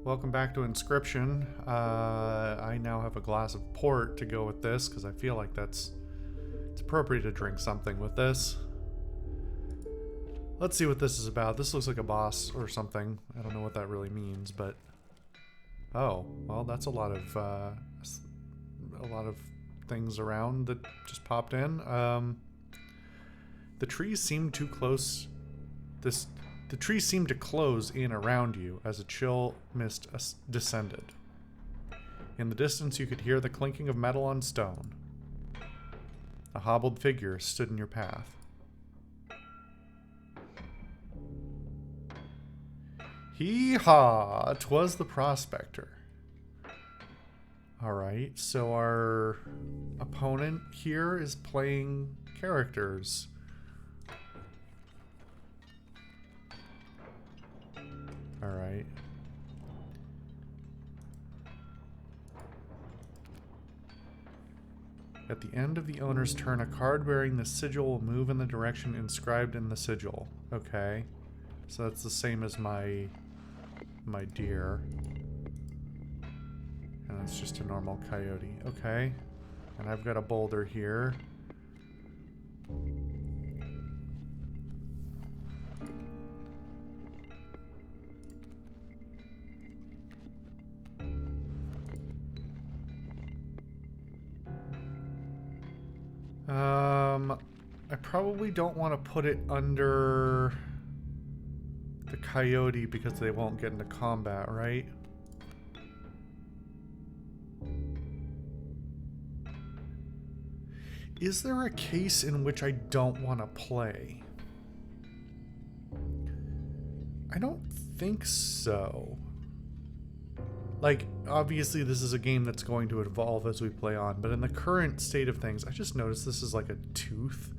welcome back to Inscryption. I now have a glass of port to go with this because I feel like it's appropriate to drink something with this. Let's see what this is about. This looks like a boss or something. I don't know what that really means, but oh, well, that's a lot of things around that just popped in. The trees seem too close. The trees seemed to close in around you as a chill mist descended. In the distance, you could hear the clinking of metal on stone. A hobbled figure stood in your path. Hee-haw! 'Twas the prospector. Alright, so our opponent here is playing characters. Alright. At the end of the owner's turn, a card bearing the sigil will move in the direction inscribed in the sigil. Okay. So that's the same as my deer. And it's just a normal coyote. Okay. And I've got a boulder here. I probably don't want to put it under the coyote because they won't get into combat, right? Is there a case in which I don't want to play? I don't think so. Like, obviously this is a game that's going to evolve as we play on, but in the current state of things, I just noticed this is like a tooth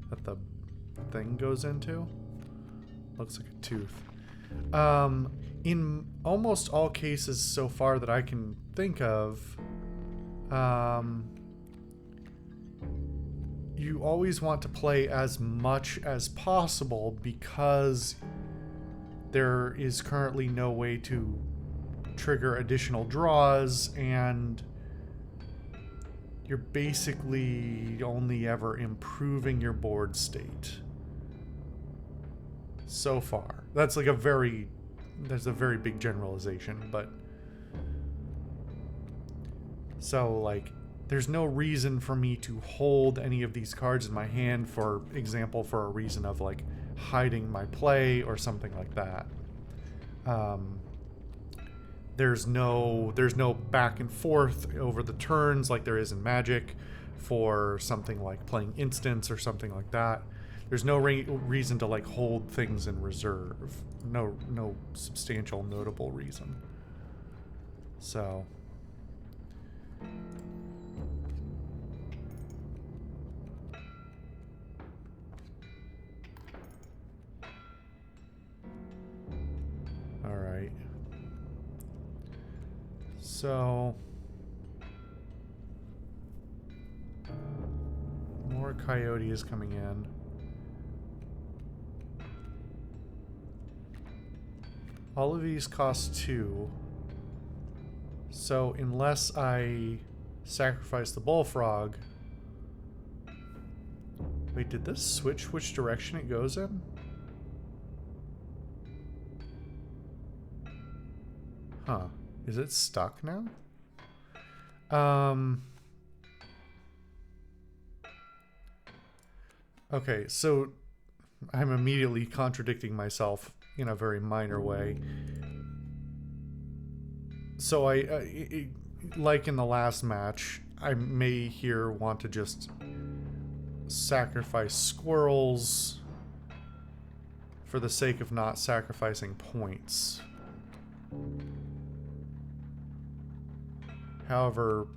that the thing goes into. Looks like a tooth. In almost all cases so far that I can think of, you always want to play as much as possible because there is currently no way to trigger additional draws, and you're basically only ever improving your board state so far. That's like there's a very big generalization, but so like there's no reason for me to hold any of these cards in my hand, for example, for a reason of like hiding my play or something like that. There's no back and forth over the turns like there is in Magic for something like playing instants or something like that. There's no reason to like hold things in reserve. No substantial notable reason. So all right. So more coyote is coming in. All of these cost 2. So unless I sacrifice the bullfrog. Wait, did this switch which direction it goes in? Huh. Is it stuck now? Okay, so I'm immediately contradicting myself in a very minor way. So like in the last match, I may here want to just sacrifice squirrels for the sake of not sacrificing points. However,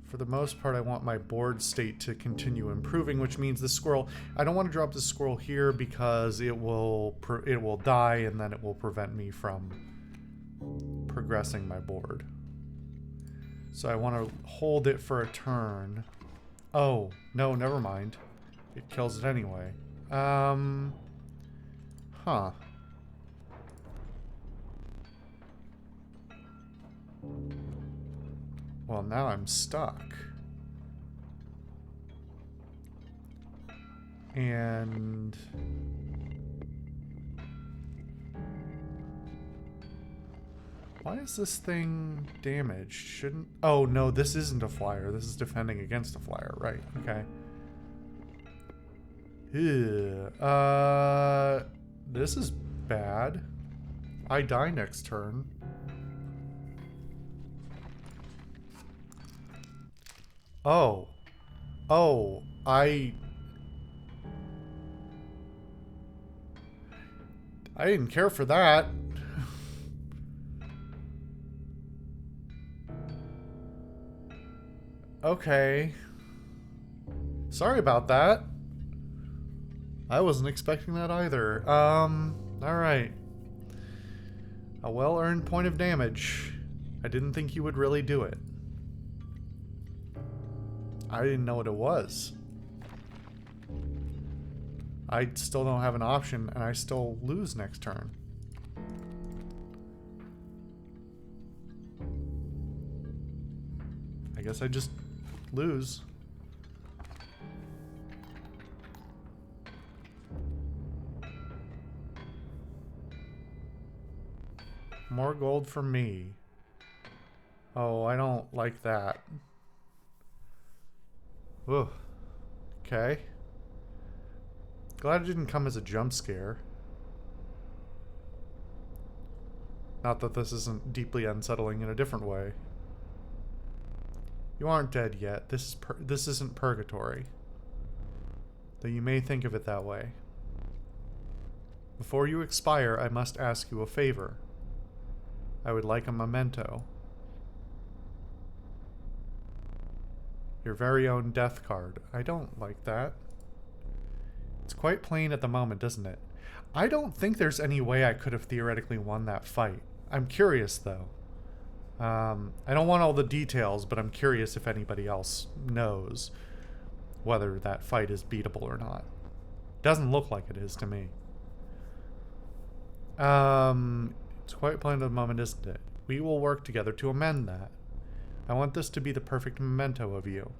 for the most part, I want my board state to continue improving, which means the squirrel, I don't want to drop the squirrel here because it will die, and then it will prevent me from progressing my board. So I want to hold it for a turn. Oh, no, never mind. It kills it anyway. Huh. Well, now I'm stuck. And... why is this thing damaged? Shouldn't... oh, no, this isn't a flyer. This is defending against a flyer. Right, okay. Ew. This is bad. I die next turn. Oh. Oh, I didn't care for that. Okay. Sorry about that. I wasn't expecting that either. Alright. A well-earned point of damage. I didn't think you would really do it. I didn't know what it was. I still don't have an option, and I still lose next turn. I guess I just lose. More gold for me. Oh, I don't like that. Ugh. Okay. Glad it didn't come as a jump scare. Not that this isn't deeply unsettling in a different way. You aren't dead yet. This isn't purgatory. Though you may think of it that way. Before you expire, I must ask you a favor. I would like a memento. Your very own death card. I don't like that. It's quite plain at the moment, isn't it? I don't think there's any way I could have theoretically won that fight. I'm curious, though. I don't want all the details, but I'm curious if anybody else knows whether that fight is beatable or not. Doesn't look like it is to me. It's quite plain at the moment, isn't it? We will work together to amend that. I want this to be the perfect memento of you.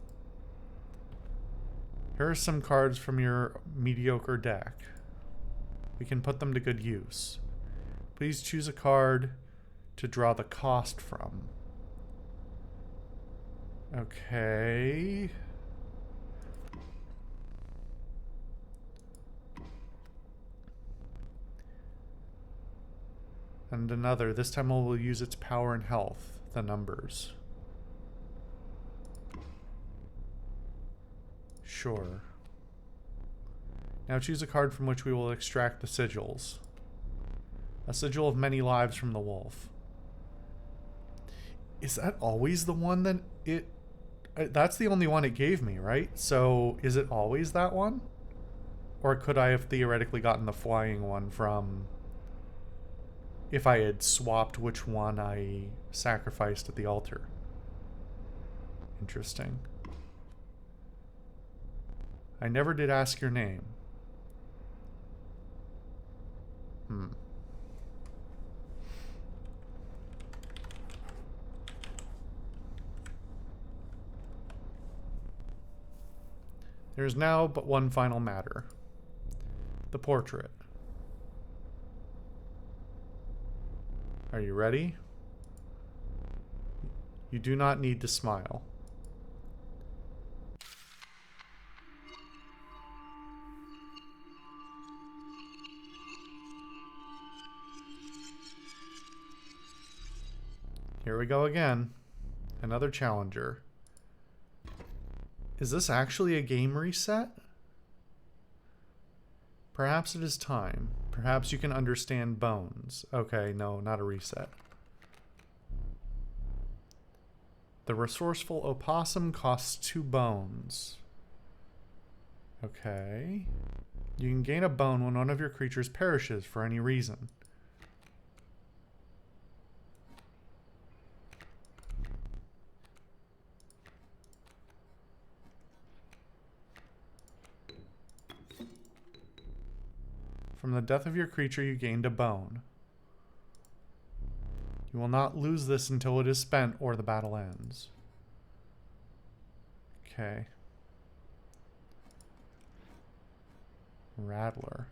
Here are some cards from your mediocre deck. We can put them to good use. Please choose a card to draw the cost from. Okay. And another. This time we'll use its power and health, the numbers. Sure. Now choose a card from which we will extract the sigils. A sigil of many lives from the wolf. Is that always the one that it... that's the only one it gave me, right? So is it always that one? Or could I have theoretically gotten the flying one from... if I had swapped which one I sacrificed at the altar? Interesting. I never did ask your name. There is now but one final matter. The portrait. Are you ready? You do not need to smile. Here we go again. Another challenger. Is this actually a game reset? Perhaps it is time. Perhaps you can understand bones. Okay, no, not a reset. The resourceful opossum costs 2 bones. Okay. You can gain a bone when one of your creatures perishes for any reason. From the death of your creature, you gained a bone. You will not lose this until it is spent or the battle ends. Okay. Rattler.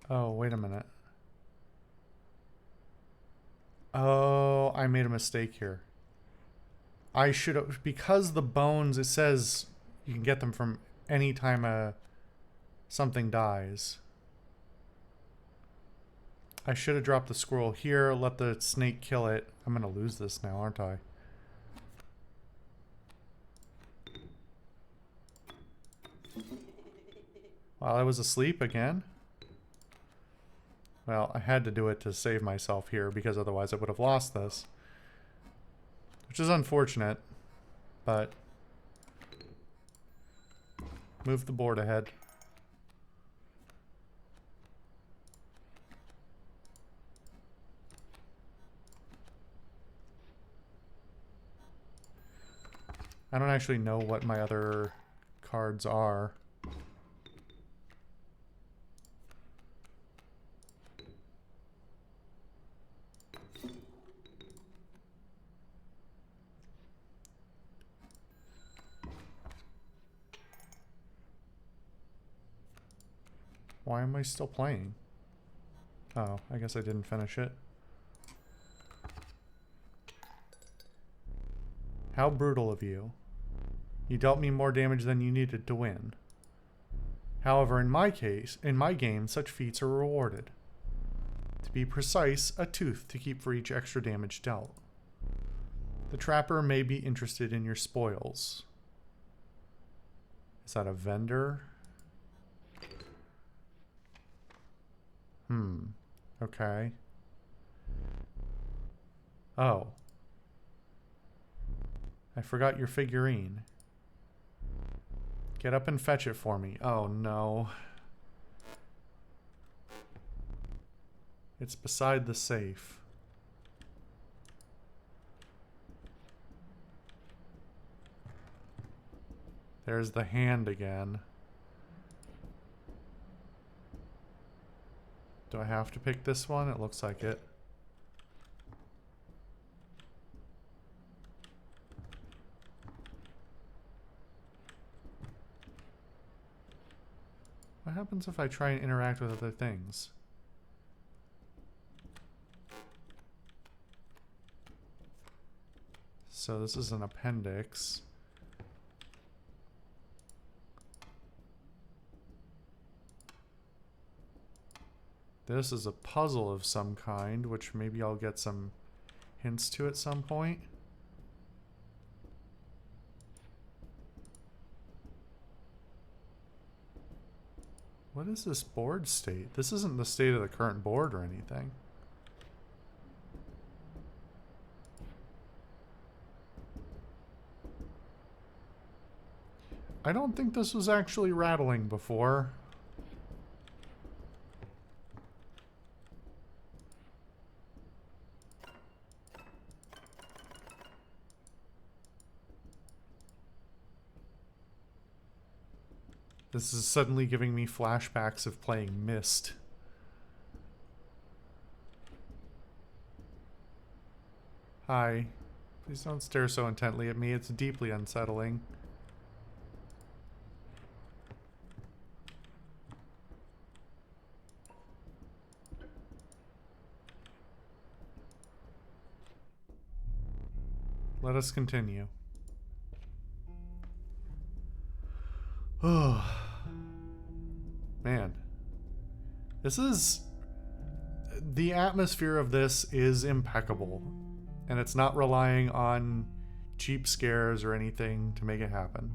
Oh, wait a minute. Oh, I made a mistake here. I should have, because the bones, it says you can get them from any time something dies. I should have dropped the squirrel here, let the snake kill it. I'm gonna lose this now, aren't I? While I was asleep again? Well, I had to do it to save myself here because otherwise I would have lost this. Which is unfortunate, but move the board ahead. I don't actually know what my other cards are. Why am I still playing? Oh, I guess I didn't finish it. How brutal of you. You dealt me more damage than you needed to win. However, in my case, in my game, such feats are rewarded. To be precise, a tooth to keep for each extra damage dealt. The trapper may be interested in your spoils. Is that a vendor? Okay. Oh. I forgot your figurine. Get up and fetch it for me. Oh no. It's beside the safe. There's the hand again. Do I have to pick this one? It looks like it. What happens if I try and interact with other things? So this is an appendix. This is a puzzle of some kind, which maybe I'll get some hints to at some point. What is this board state? This isn't the state of the current board or anything. I don't think this was actually rattling before. This is suddenly giving me flashbacks of playing Myst. Hi. Please don't stare so intently at me. It's deeply unsettling. Let us continue. Oh. Man. This is... The atmosphere of this is impeccable. And it's not relying on cheap scares or anything to make it happen.